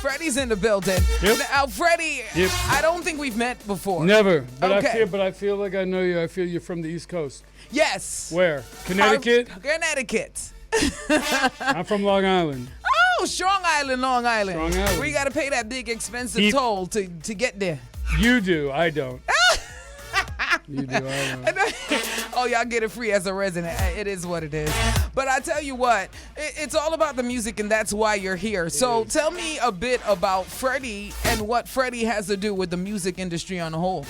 Freddy's in the building. Yep. Now, Freddy, Yep. I don't think we've met before. Never. But Okay. I feel like I know you. I feel you're from the East Coast. Yes. Where? Connecticut? Connecticut. I'm from Long Island. Oh, Strong Island, Long Island. Strong Island. Where you got to pay that big expensive toll to get there. You do. I don't. You do. I don't. Oh, y'all get it free as a resident. It is what it is. But I tell you what, it's all about the music, and that's why you're here. So tell me a bit about Freddy and what Freddy has to do with the music industry on the whole.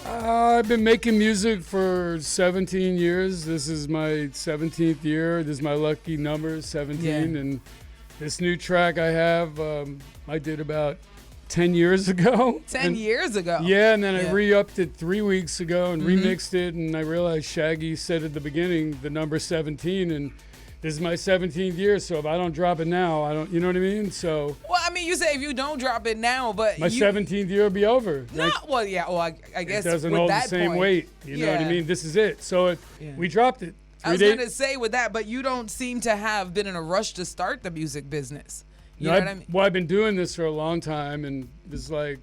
I've been making music for 17 years. This is my 17th year. This is my lucky number, 17. Yeah. And this new track I have, I did about 10 years ago. 10 years ago? Yeah, and then I re-upped it 3 weeks ago and remixed it, and I realized Shaggy said at the beginning the number 17, and this is my 17th year, so if I don't drop it now, I don't, you know what I mean? So. Well, I mean, you say if you don't drop it now, but my 17th year will be over. No, well, yeah, well, I guess it doesn't with hold that the same point, weight, you know what I mean? This is it. So we dropped it. I was going to say with that, but you don't seem to have been in a rush to start the music business. You know what I mean? Well, I've been doing this for a long time, and this is like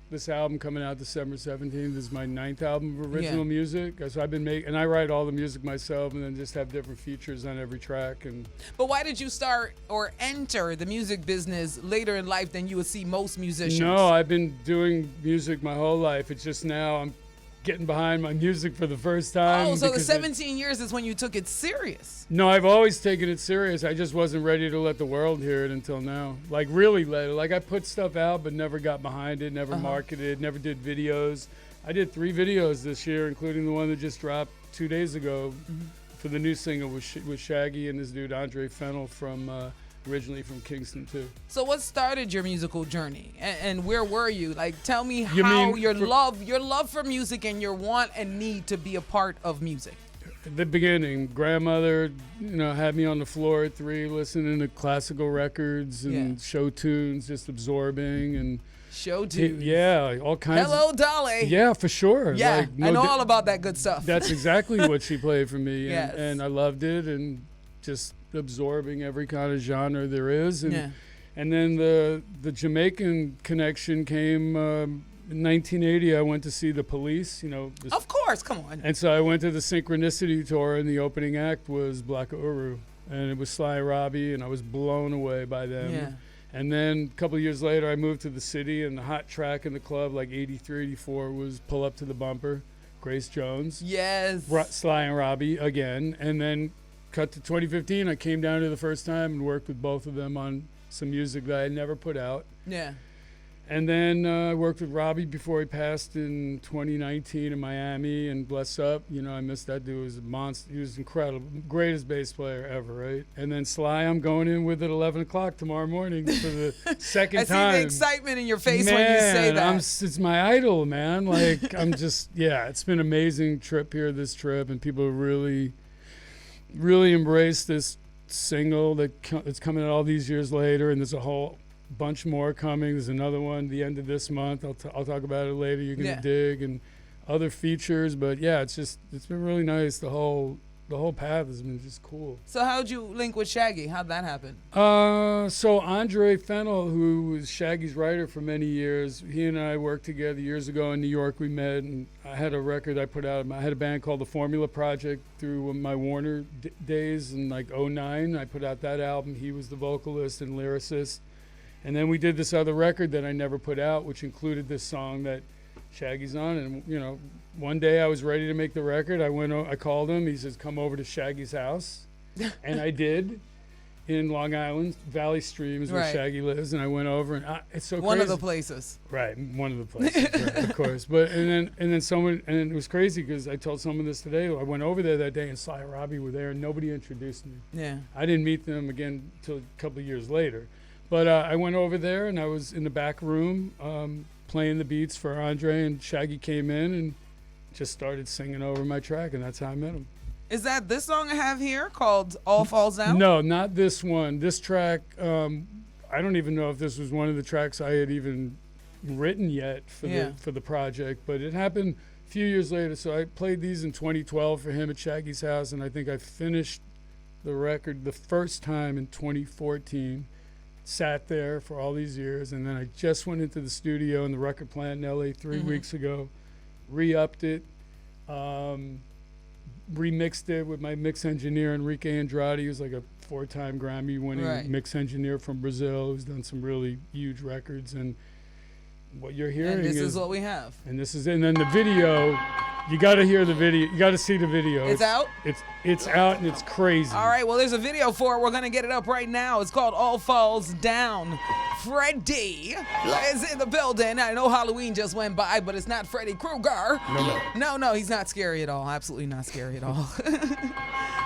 this album coming out December 17th. This is my 9th album of original music. So I've been making, and I write all the music myself, and then just have different features on every track. And but why did you start or enter the music business later in life than you would see most musicians? No, I've been doing music my whole life. It's just now I'm getting behind my music for the first time. Oh, so the 17 years is when you took it serious. No, I've always taken it serious. I just wasn't ready to let the world hear it until now. Like really let it. Like I put stuff out but never got behind it, never marketed, never did videos. I did 3 videos this year, including the one that just dropped 2 days ago for the new single with Shaggy and this dude Andre Fennell from originally from Kingston too. So what started your musical journey, and where were you? Like, tell me how your love for music and your want and need to be a part of music. At the beginning, grandmother, had me on the floor at 3 listening to classical records and show tunes, just absorbing and show tunes. Yeah, all kinds. Hello, Dolly. Yeah, for sure. Yeah, like, I know all about that good stuff. That's exactly what she played for me, Yes. and I loved it, and just absorbing every kind of genre there is, and then the Jamaican connection came in 1980. I went to see the Police, Of course, come on. and so I went to the Synchronicity tour, and the opening act was Black Uru, and it was Sly and Robbie, and I was blown away by them. Yeah. And then a couple of years later, I moved to the city, and the hot track in the club, like 83, 84, was Pull Up to the Bumper, Grace Jones. Yes. Sly and Robbie again, and then cut to 2015. I came down here the first time and worked with both of them on some music that I had never put out. Yeah. And then I worked with Robbie before he passed in 2019 in Miami, and bless up, I missed that dude. He was a monster. He was incredible, greatest bass player ever, right? And then Sly, I'm going in with at 11 o'clock tomorrow morning for the second time. I see the excitement in your face when you say that. It's my idol, man. Like, I'm just, it's been an amazing trip here, this trip, and people really embraced this single that's coming out all these years later, and there's a whole bunch more coming. There's another one the end of this month. I'll talk about it later. You're gonna dig, and other features. But it's been really nice. The whole path has been just cool. So how'd you link with Shaggy? How'd that happen? So Andre Fennell, who was Shaggy's writer for many years, he and I worked together years ago in New York. We met, and I had a record I put out. I had a band called the Formula Project through my Warner days in like 2009. I put out that album. He was the vocalist and lyricist. And then we did this other record that I never put out, which included this song that Shaggy's on. And, one day I was ready to make the record. I called him. He says, come over to Shaggy's house. And I did. In Long Island, Valley Stream is where Shaggy lives. And I went over, and it's so crazy. One of the places. Right, one of the places, right, of course. But and then it was crazy because I told someone this today. I went over there that day, and Sly and Robbie were there, and nobody introduced me. Yeah. I didn't meet them again until a couple of years later. But I went over there, and I was in the back room playing the beats for Andre, and Shaggy came in and just started singing over my track, and that's how I met him. Is that this song I have here called All Falls Down? No, not this one. This track, I don't even know if this was one of the tracks I had even written yet for the project, but it happened a few years later. So I played these in 2012 for him at Shaggy's house, and I think I finished the record the first time in 2014. sat there for all these years, and then I just went into the studio in the record plant in LA 3 weeks ago, re-upped it, remixed it with my mix engineer Enrique Andrade, who's like a 4-time Grammy-winning mix engineer from Brazil, who's done some really huge records. And what you're hearing and this is what we have. And this is, and then the video. You got to hear the video. You got to see the video. It's out? It's out, and it's crazy. All right, well, there's a video for it. We're going to get it up right now. It's called All Falls Down. Freddy is in the building. I know Halloween just went by, but it's not Freddy Krueger. No, he's not scary at all. Absolutely not scary at all.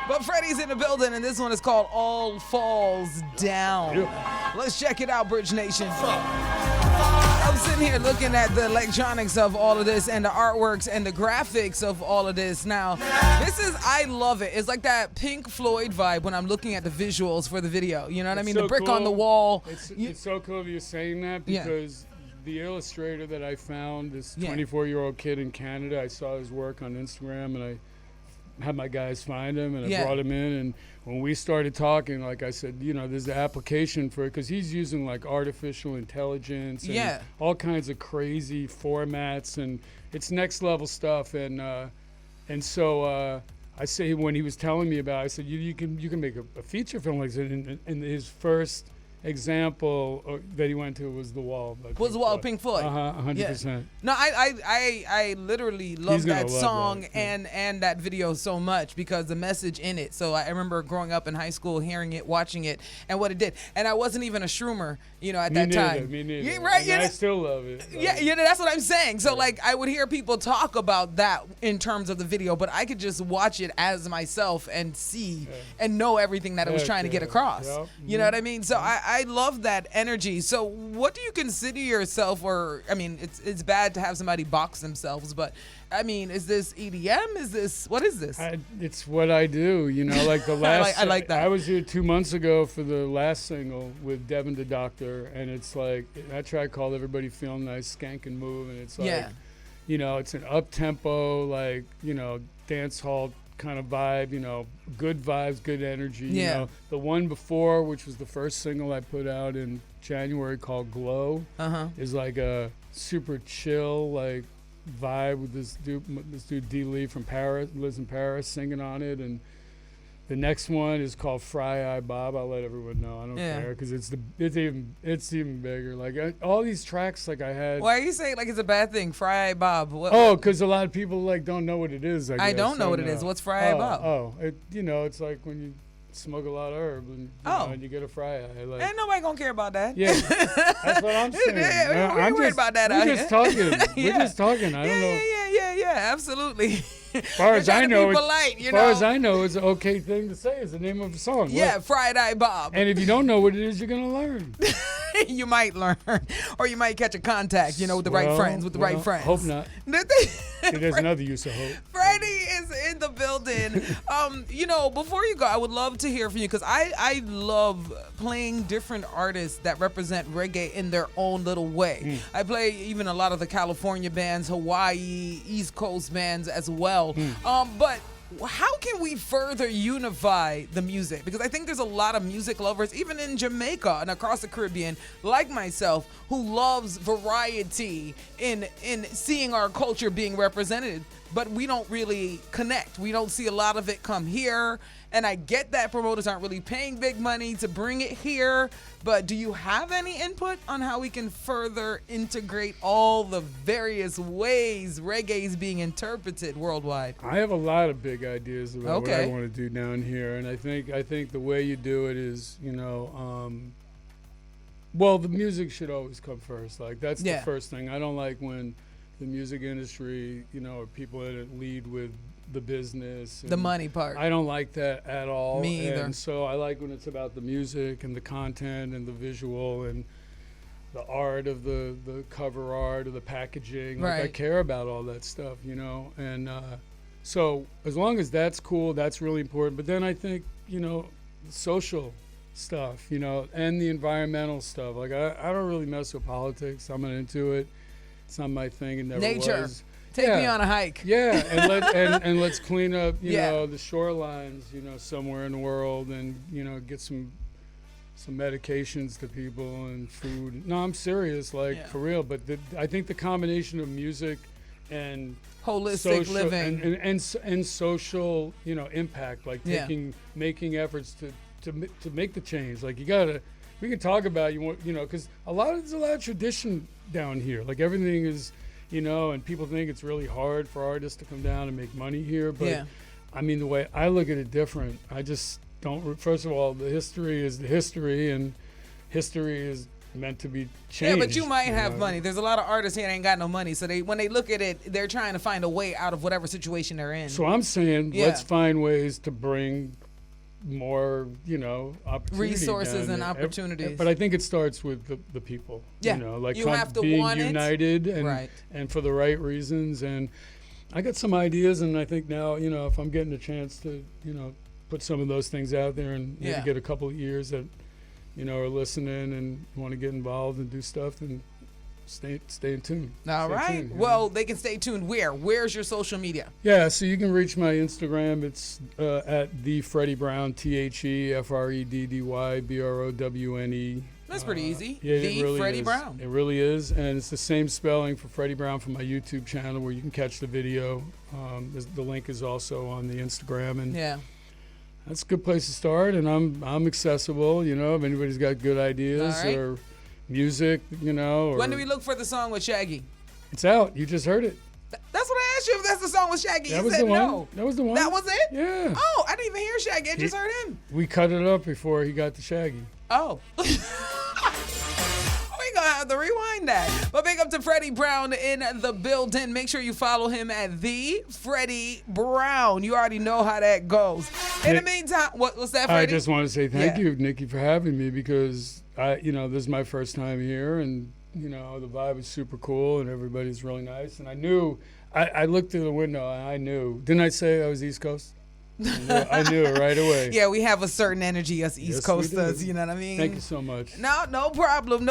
But Freddy's in the building, and this one is called All Falls Down. Yeah. Let's check it out, Bridge Nation. I'm sitting here looking at the electronics of all of this and the artworks and the graphics of all of this. Now, I love it. It's like that Pink Floyd vibe when I'm looking at the visuals for the video. You know what I mean? So the brick cool. on the wall. It's so cool you're saying that, because the illustrator that I found, this 24-year-old kid in Canada, I saw his work on Instagram, and I had my guys find him, and I brought him in, and when we started talking, like I said, there's an application for it, because he's using like artificial intelligence and all kinds of crazy formats, and it's next level stuff. And so I say, when he was telling me about it, I said, you can make a feature film like this. And his first example that he went to was The Wall. Was The Wall of Pink Floyd? 100%. Yeah. No, I literally love that song and that video so much, because the message in it. So I remember growing up in high school, hearing it, watching it, and what it did. And I wasn't even a shroomer, at that time. Me neither. Yeah, right? I still love it. Yeah, that's what I'm saying. So like, I would hear people talk about that in terms of the video, but I could just watch it as myself and see and know everything that it was trying to get across. Yep. You know what I mean? So I love that energy. So what do you consider yourself, or, I mean, it's bad to have somebody box themselves, but I mean, is this EDM? What is this? It's what I do, like the last. I like that. I was here 2 months ago for the last single with Devin the Doctor, and it's like, that track called Everybody Feel Nice, Skank and Move, and it's like, it's an up-tempo, like, dance hall kind of vibe, good vibes, good energy. The one before, which was the first single I put out in January, called Glow, is like a super chill, like, vibe with this dude D. Lee from Paris, lives in Paris, singing on it. And the next one is called Fry Eye Bob. I'll let everyone know. I don't care, because it's even bigger. Like, all these tracks, like, I had. Why are you saying like it's a bad thing, Fry Eye Bob? Because a lot of people like don't know what it is. I don't know what it is. What's Fry Eye Bob? It's like when you smoke a lot of herb and you get a fry eye. Like, ain't nobody gonna care about that. Yeah, that's what I'm saying. I'm worried about that. We're just talking. We're just talking. I don't know. Yeah, absolutely. As far as I know, it's an okay thing to say. It's the name of a song. Yeah, Fried Eye Bob. And if you don't know what it is, you're gonna learn. You might learn, or you might catch a contact, with the right friends. Hope not. There's another use of hope. Freddy is in the building. Before you go, I would love to hear from you, because I love playing different artists that represent reggae in their own little way. I play even a lot of the California bands, Hawaii, East Coast bands as well. But how can we further unify the music? Because I think there's a lot of music lovers, even in Jamaica and across the Caribbean, like myself, who loves variety in seeing our culture being represented, but we don't really connect. We don't see a lot of it come here. And I get that promoters aren't really paying big money to bring it here, but do you have any input on how we can further integrate all the various ways reggae is being interpreted worldwide? I have a lot of big ideas about what I want to do down here, and I think the way you do it is, well, the music should always come first. Like, that's the first thing. I don't like when the music industry, or people in it lead with the business, the money part. I don't like that at all. Me either. And so I like when it's about the music and the content and the visual and the art of the cover art or the packaging. Like, I care about all that stuff, and so as long as that's cool, that's really important. But then I think, social stuff, and the environmental stuff. Like, I don't really mess with politics. I'm not into it. It's not my thing. It never was. Take me on a hike. Yeah, and let's clean up, the shorelines, somewhere in the world, and get some some medications to people and food. No, I'm serious, like for real. But I think the combination of music and holistic social, living and social, you know, impact, like making efforts to make the change. Like we can talk about you know, because there's a lot of tradition down here. Like everything is, you know, and people think it's really hard for artists to come down and make money here. But I mean, the way I look at it different, I just don't. First of all, the history is the history, and history is meant to be changed. Yeah, but you might have money. There's a lot of artists here that ain't got no money. So when they look at it, they're trying to find a way out of whatever situation they're in. So I'm saying let's find ways to bring more, you know, resources and opportunities. But I think it starts with the people. Yeah, you know, like you have to being want united it. and for the right reasons. And I got some ideas, and I think now, you know, if I'm getting a chance to, you know, put some of those things out there and maybe get a couple of ears that, you know, are listening and want to get involved and do stuff, then stay in tune. All right. Well, they can stay tuned. Where's your social media? Yeah, so you can reach my Instagram. It's at the Freddy Brown, TheFreddydBrowne. That's pretty easy. Yeah, the it really Freddy is. Brown. It really is, and it's the same spelling for Freddy Brown from my YouTube channel, where you can catch the video. The link is also on the Instagram, and that's a good place to start. And I'm accessible. You know, if anybody's got good ideas or music, you know. Or when do we look for the song with Shaggy? It's out. You just heard it. That's what I asked you, if that's the song with Shaggy. That You was said the one. no. That was the one. That was it? Yeah. Oh, I didn't even hear Shaggy. I just heard him. We cut it up before he got to Shaggy. Oh. We gonna have to rewind that. But big up to Freddy Brown in the building. Make sure you follow him at the Freddy Brown. You already know how that goes. In the meantime, what's that, Freddy? I just want to say thank you, Nikki, for having me, because this is my first time here, and you know, the vibe is super cool and everybody's really nice. And I knew, I looked through the window and I knew. Didn't I say I was East Coast? I knew it right away. Yeah, we have a certain energy us East Coasters, you know what I mean? Thank you so much. No problem.